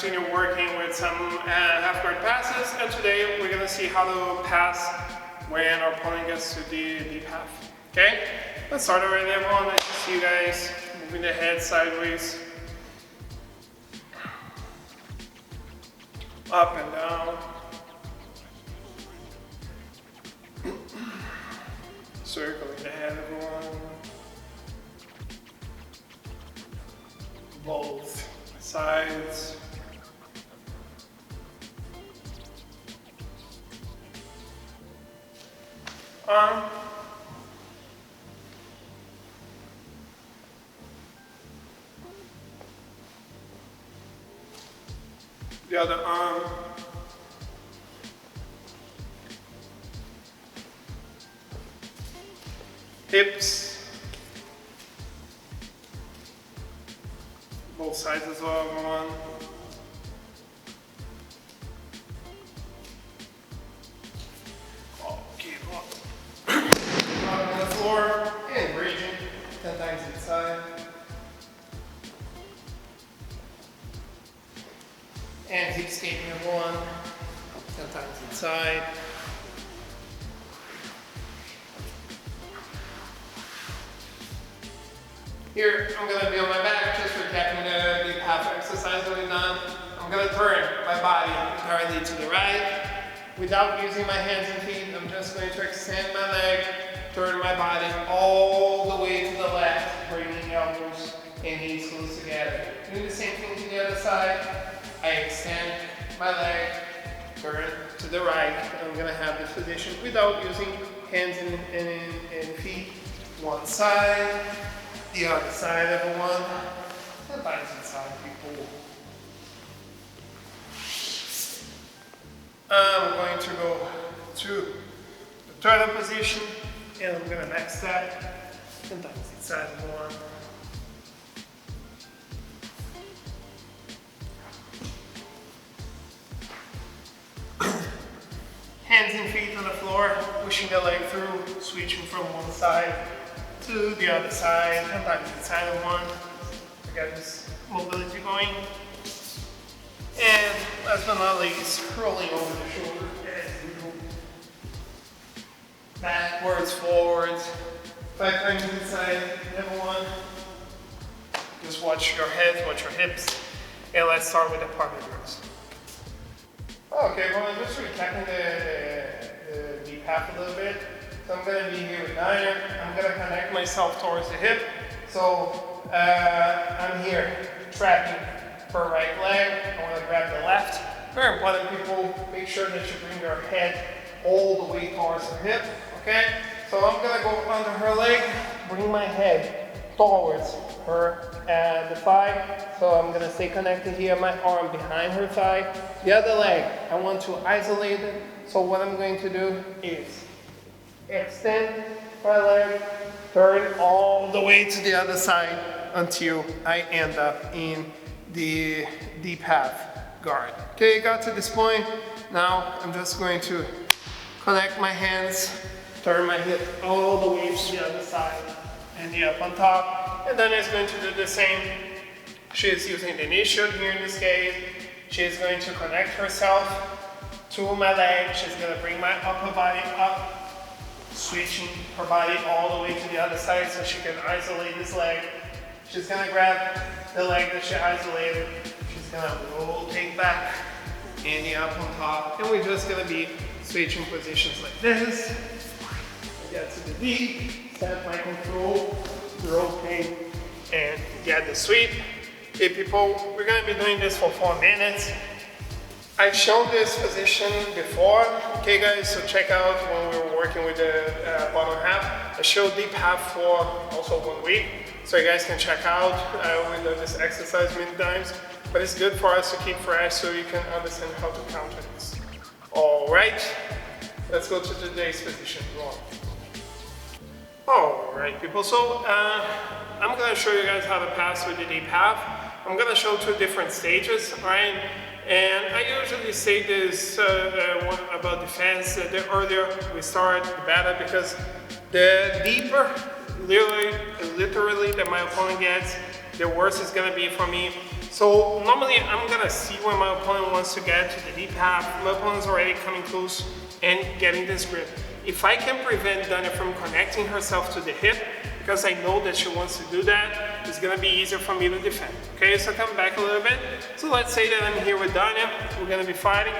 continue working with some half guard passes, and today we're gonna see how to pass when our opponent gets to the deep half. Okay, let's start already, everyone. I see you guys moving the head sideways, up and down, circling the head, everyone. Both sides. Arm. The other arm. Hips. Both sides as well, everyone. Okay, on the floor and breathing 10 times inside. And keep skating, everyone. 10 times inside. Here, I'm gonna be on my back, just recapping the deep half exercise that we've done. I'm gonna turn my body entirely to the right. Without using my hands and feet, I'm just going to extend my leg, turn my body all the way to the left, bringing elbows and knees close together. Doing the same thing to the other side. I extend my leg, turn to the right. I'm gonna have this position without using hands and feet. One side. The other side, everyone. Sometimes inside, people. I'm going to go to the turtle position, and I'm gonna back step. Sometimes inside, everyone. Hands and feet on the floor, pushing the leg through, switching from one side to the other side, sometimes inside of one. I got this mobility going. And last but not least, rolling over the shoulder as usual. Backwards, forwards, 5 times inside, everyone. Just watch your head, watch your hips. And let's start with the partner drills. Okay, well, I'm just recapping the deep half a little bit. So I'm going to be here with diner. I'm going to connect myself towards the hip. So I'm here trapping for right leg. I want to grab the left. Very important, people, make sure that you bring your head all the way towards the hip. Okay? So I'm going to go under her leg, bring my head towards her the thigh. So I'm going to stay connected here, my arm behind her thigh. The other leg, I want to isolate it. So what I'm going to do is extend my leg, turn all the way to the other side until I end up in the deep half guard. Okay, got to this point. Now I'm just going to connect my hands, turn my hip all the way to the other side and the up on top. And then it's going to do the same. She is using the knee shield here in this case. She is going to connect herself to my leg. She's going to bring my upper body up, switching her body all the way to the other side so she can isolate this leg. She's gonna grab the leg that she isolated. She's gonna rotate back and the up on top. And we're just gonna be switching positions like this. Get to the D, set my control, rotate, and get the sweep. Okay, people, we're gonna be doing this for 4 minutes. I've shown this position before, okay guys, so check out when we were working with the bottom half. I showed deep half for also 1 week, so you guys can check out. We've done this exercise many times, but it's good for us to keep fresh so you can understand how to counter this. All right, let's go to today's position. All right, people, so I'm gonna show you guys how to pass with the deep half. I'm gonna show 2 different stages, right? And I usually say this one about defense, the earlier we start, the better, because the deeper, literally that my opponent gets, the worse it's gonna be for me. So normally I'm gonna see when my opponent wants to get to the deep half. My opponent's already coming close and getting this grip. If I can prevent Dania from connecting herself to the hip, because I know that she wants to do that, it's gonna be easier for me to defend. Okay, so come back a little bit. So let's say that I'm here with Dania, we're gonna be fighting.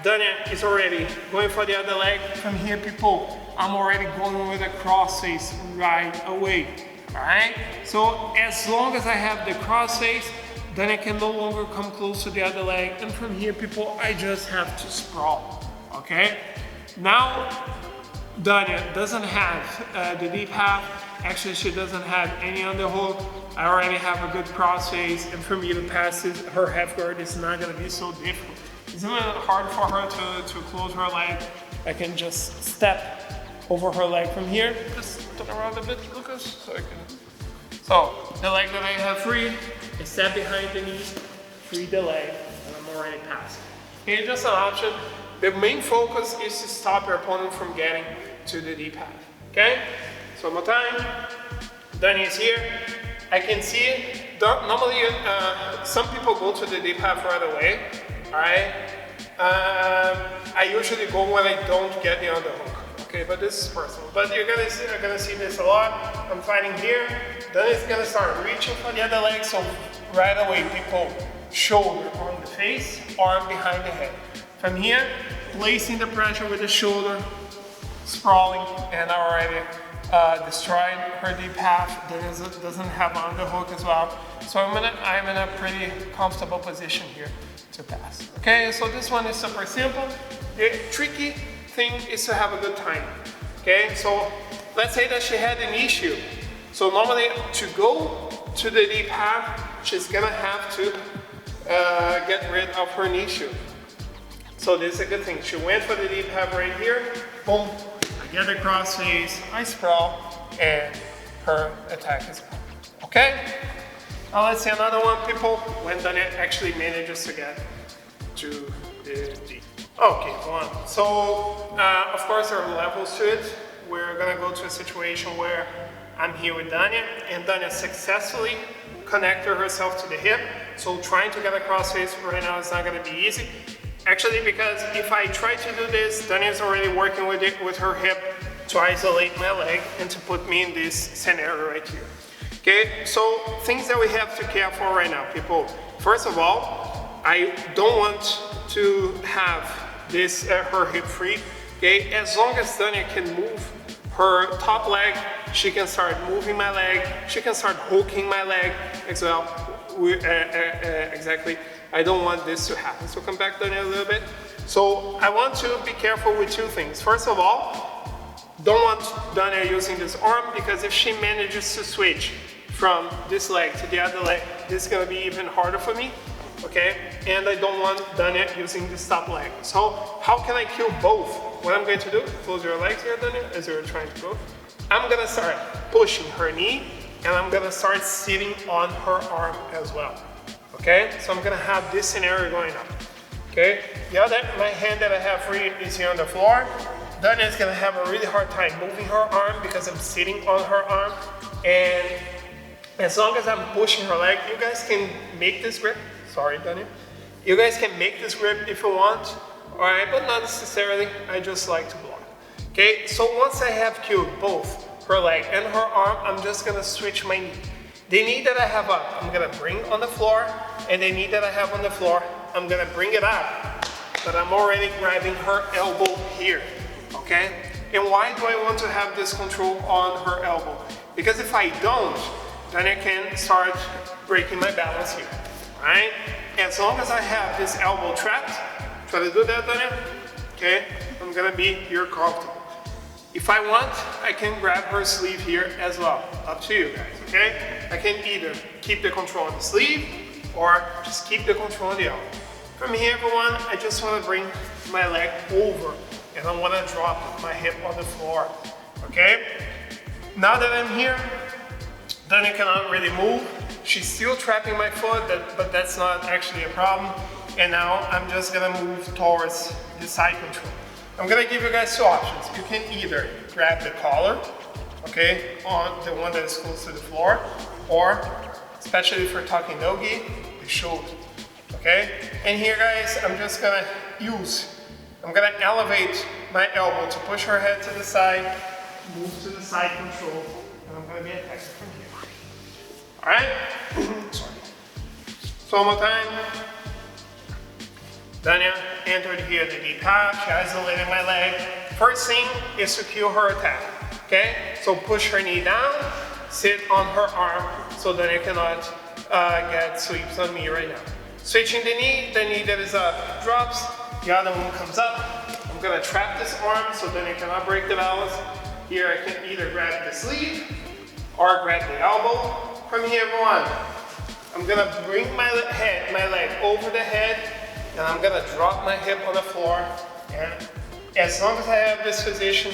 Dania is already going for the other leg. From here, people, I'm already going with a cross face right away. Alright? So as long as I have the cross face, then I can no longer come close to the other leg. And from here, people, I just have to sprawl. Okay? Now, Dania doesn't have the deep half. Actually, she doesn't have any underhook. I already have a good cross face, and for me to pass this, her half guard is not gonna be so difficult. It's not hard for her to close her leg. I can just step over her leg from here. Just turn around a bit, Lucas, so I can. So the leg that I have free, I step behind the knee, free the leg, and I'm already past. Okay, just an option. The main focus is to stop your opponent from getting to the deep half. Okay? So one more time. Dania is here. I can see it. Normally, some people go to the deep half right away. Alright? I usually go when I don't get the underhook. Okay, but this is personal. But you're gonna see this a lot. I'm fighting here. Then it's gonna start reaching for the other leg. So right away, people shoulder on the face, arm behind the head. From here, placing the pressure with the shoulder, sprawling, and I already destroyed her deep half. Doesn't have underhook as well. So I'm in a pretty comfortable position here to pass. Okay, so this one is super simple. The tricky thing is to have a good time. Okay, so let's say that she had an issue. So normally to go to the deep half, she's gonna have to get rid of her issue. So this is a good thing. She went for the deep half right here. Boom. I get the cross face, I sprawl, and her attack is gone. Okay? Now let's see another one, people, when Dania actually manages to get to the deep. Okay, one. So, of course, there are levels to it. We're gonna go to a situation where I'm here with Dania, and Dania successfully connected herself to the hip. So trying to get a cross face right now is not gonna be easy. Actually, because if I try to do this, Dania is already working with her hip to isolate my leg and to put me in this scenario right here. Okay, so things that we have to care for right now, people. First of all, I don't want to have this her hip free. Okay, as long as Dania can move her top leg, she can start moving my leg. She can start hooking my leg as well. Exactly. I don't want this to happen. So come back, Dania, a little bit. So I want to be careful with two things. First of all, don't want Dania using this arm, because if she manages to switch from this leg to the other leg, this is gonna be even harder for me, okay? And I don't want Dania using this top leg. So how can I kill both? What I'm going to do, close your legs here, Dania, as you're trying to go. I'm gonna start pushing her knee, and I'm gonna start sitting on her arm as well. Okay, so I'm gonna have this scenario going on. Okay, my hand that I have free is here on the floor. Dania is gonna have a really hard time moving her arm because I'm sitting on her arm. And as long as I'm pushing her leg, you guys can make this grip. Sorry, Dania. You guys can make this grip if you want, all right, but not necessarily. I just like to block. Okay, so once I have killed both her leg and her arm, I'm just gonna switch my knee. The knee that I have up, I'm gonna bring on the floor, and the knee that I have on the floor, I'm gonna bring it up, but I'm already grabbing her elbow here, okay? And why do I want to have this control on her elbow? Because if I don't, then I can start breaking my balance here, right? As long as I have this elbow trapped, try to do that, Dania, okay? I'm gonna be here comfortable. If I want, I can grab her sleeve here as well. Up to you guys, okay? I can either keep the control on the sleeve or just keep the control on the elbow. From here, everyone, I just want to bring my leg over and I want to drop my hip on the floor, okay? Now that I'm here, Dania cannot really move. She's still trapping my foot, but that's not actually a problem. And now I'm just gonna move towards the side control. I'm gonna give you guys two options. You can either grab the collar, okay, on the one that is close to the floor, or, especially if we're talking no-gi, the shoulder. Okay? And here, guys, I'm gonna elevate my elbow to push her head to the side, move to the side control, and I'm gonna be attacking from here. Alright? Sorry. So one more time. Dania entered here the deep half, she isolated my leg. First thing is to cue her attack. Okay? So push her knee down, sit on her arm, so Dania cannot get sweeps on me right now. Switching the knee that is up drops, the other one comes up. I'm gonna trap this arm so Dania cannot break the balance. Here I can either grab the sleeve or grab the elbow. From here, everyone, I'm gonna bring my leg over the head, and I'm gonna drop my hip on the floor. And as long as I have this position,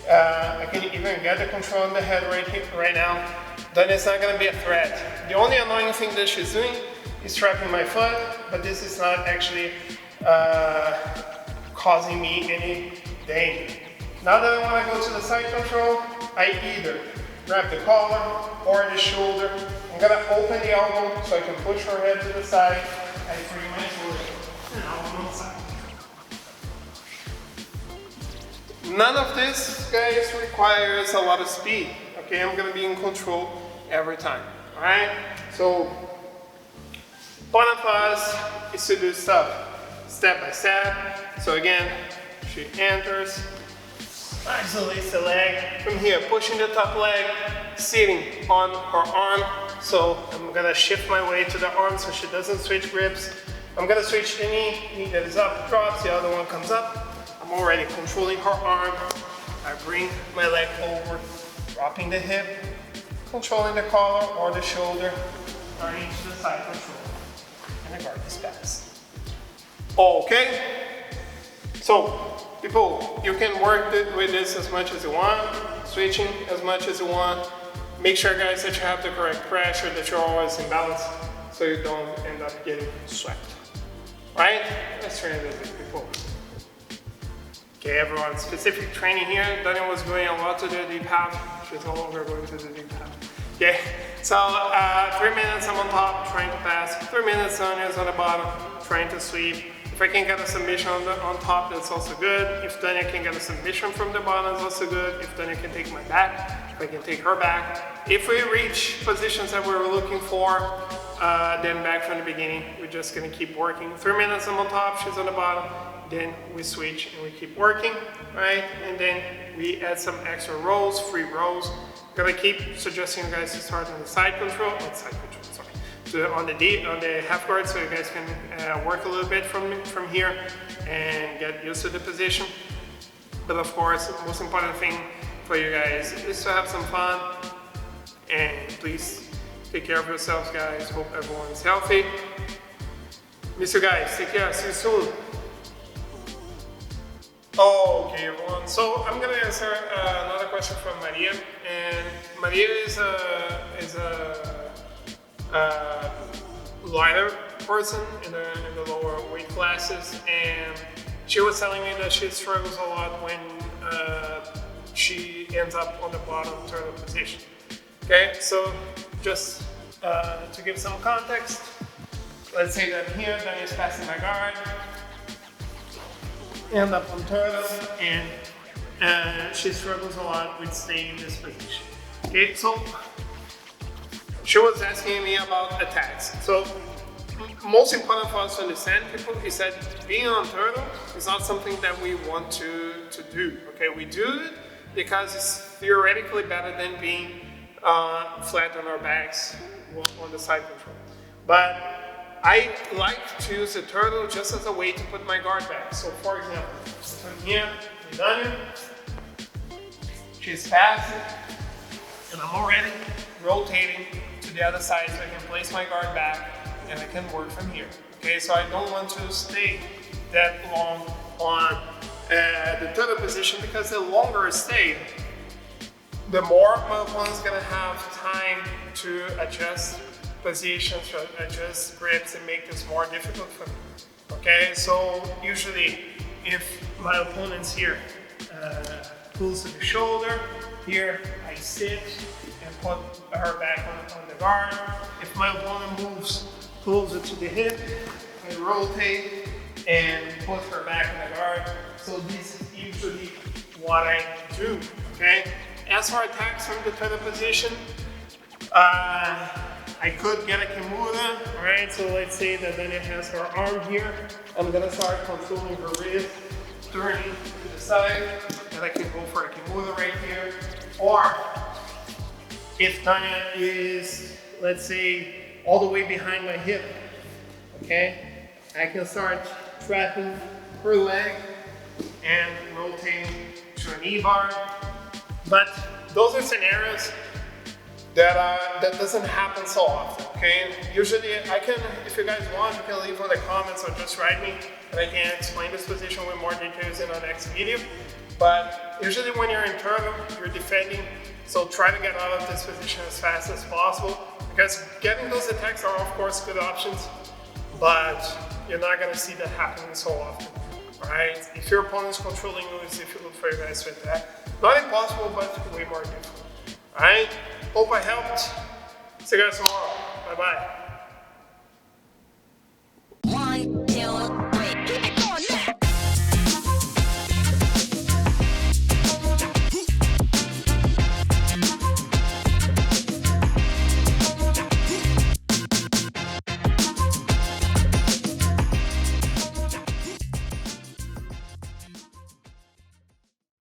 I can even get the control on the head right now, then it's not gonna be a threat. The only annoying thing that she's doing is trapping my foot, but this is not actually causing me any danger. Now that I want to go to the side control, I either grab the collar or the shoulder. I'm gonna open the elbow so I can push her head to the side. I free my shoulder. And now I'm on the side. None of this, guys, requires a lot of speed. Okay, I'm gonna be in control every time. Alright? So, point of us is to do stuff step by step. So again, she enters, isolates the leg. From here, pushing the top leg, sitting on her arm. So I'm gonna shift my weight to the arm so she doesn't switch grips. I'm gonna switch the knee that is up, drops, the other one comes up. I'm already controlling her arm. I bring my leg over, dropping the hip, controlling the collar or the shoulder, starting to the side control. And I guard this pass. Okay, so people, you can work with this as much as you want, switching as much as you want. Make sure, guys, that you have the correct pressure, that you're always in balance, so you don't end up getting swept. Right? Let's train a little bit, people. Okay, everyone, specific training here. Dania was going a lot to the deep half. She's no longer going to the deep half. Okay, so 3 minutes I'm on top, trying to pass. 3 minutes Dania's on the bottom, trying to sweep. If I can get a submission on top, that's also good. If Dania can get a submission from the bottom, it's also good. If Dania can take my back, if I can take her back. If we reach positions that we were looking for, then back from the beginning, we're just gonna keep working. 3 minutes I'm on top, she's on the bottom. Then we switch and we keep working, right? And then we add some extra rows, free rows. Gonna keep suggesting you guys to start on the side control, on the half guard, so you guys can work a little bit from here and get used to the position. But of course, the most important thing for you guys is to have some fun, and please take care of yourselves, guys. Hope everyone's healthy. Miss you guys, take care, see you soon. Okay, everyone. So I'm gonna answer another question from Maria, and Maria is a lighter person in the lower weight classes, and she was telling me that she struggles a lot when she ends up on the bottom turtle position. Okay, so just to give some context, let's say that here Dania is passing my guard, end up on turtle, and she struggles a lot with staying in this position. Okay, so she was asking me about attacks. So most important for us to understand, people, is that being on turtle is not something that we want to do. Okay, we do it because it's theoretically better than being flat on our backs on the side control. But I like to use the turtle just as a way to put my guard back. So for example, from here, we're done. She's passing, and I'm already rotating to the other side so I can place my guard back and I can work from here. Okay, so I don't want to stay that long on the turtle position, because the longer I stay, the more my opponent's gonna have time to adjust positions, to adjust grips, and make this more difficult for me. Okay, so usually if my opponent's here pulls to the shoulder, here I sit and put her back on the guard. If my opponent moves closer to the hip, I rotate and put her back in the guard. So this is usually what I do, okay? As for attacks from the turtle position, I could get a kimura, right? So let's say that Dania has her arm here. I'm gonna start controlling her wrist, turning to the side, and I can go for a kimura right here. Or if Dania is, let's say, all the way behind my hip, okay? I can start trapping her leg and rotating to a knee bar. But those are scenarios that doesn't happen so often, okay? Usually I can, if you guys want, you can leave in the comments or just write me and I can explain this position with more details in our next video. But usually when you're in turtle, you're defending, so try to get out of this position as fast as possible, because getting those attacks are of course good options, but you're not gonna see that happening so often, right? If your opponent's controlling you, it's difficult for you guys to attack. Not impossible, but way more difficult, right? Hope I helped. See you guys tomorrow. Bye-bye.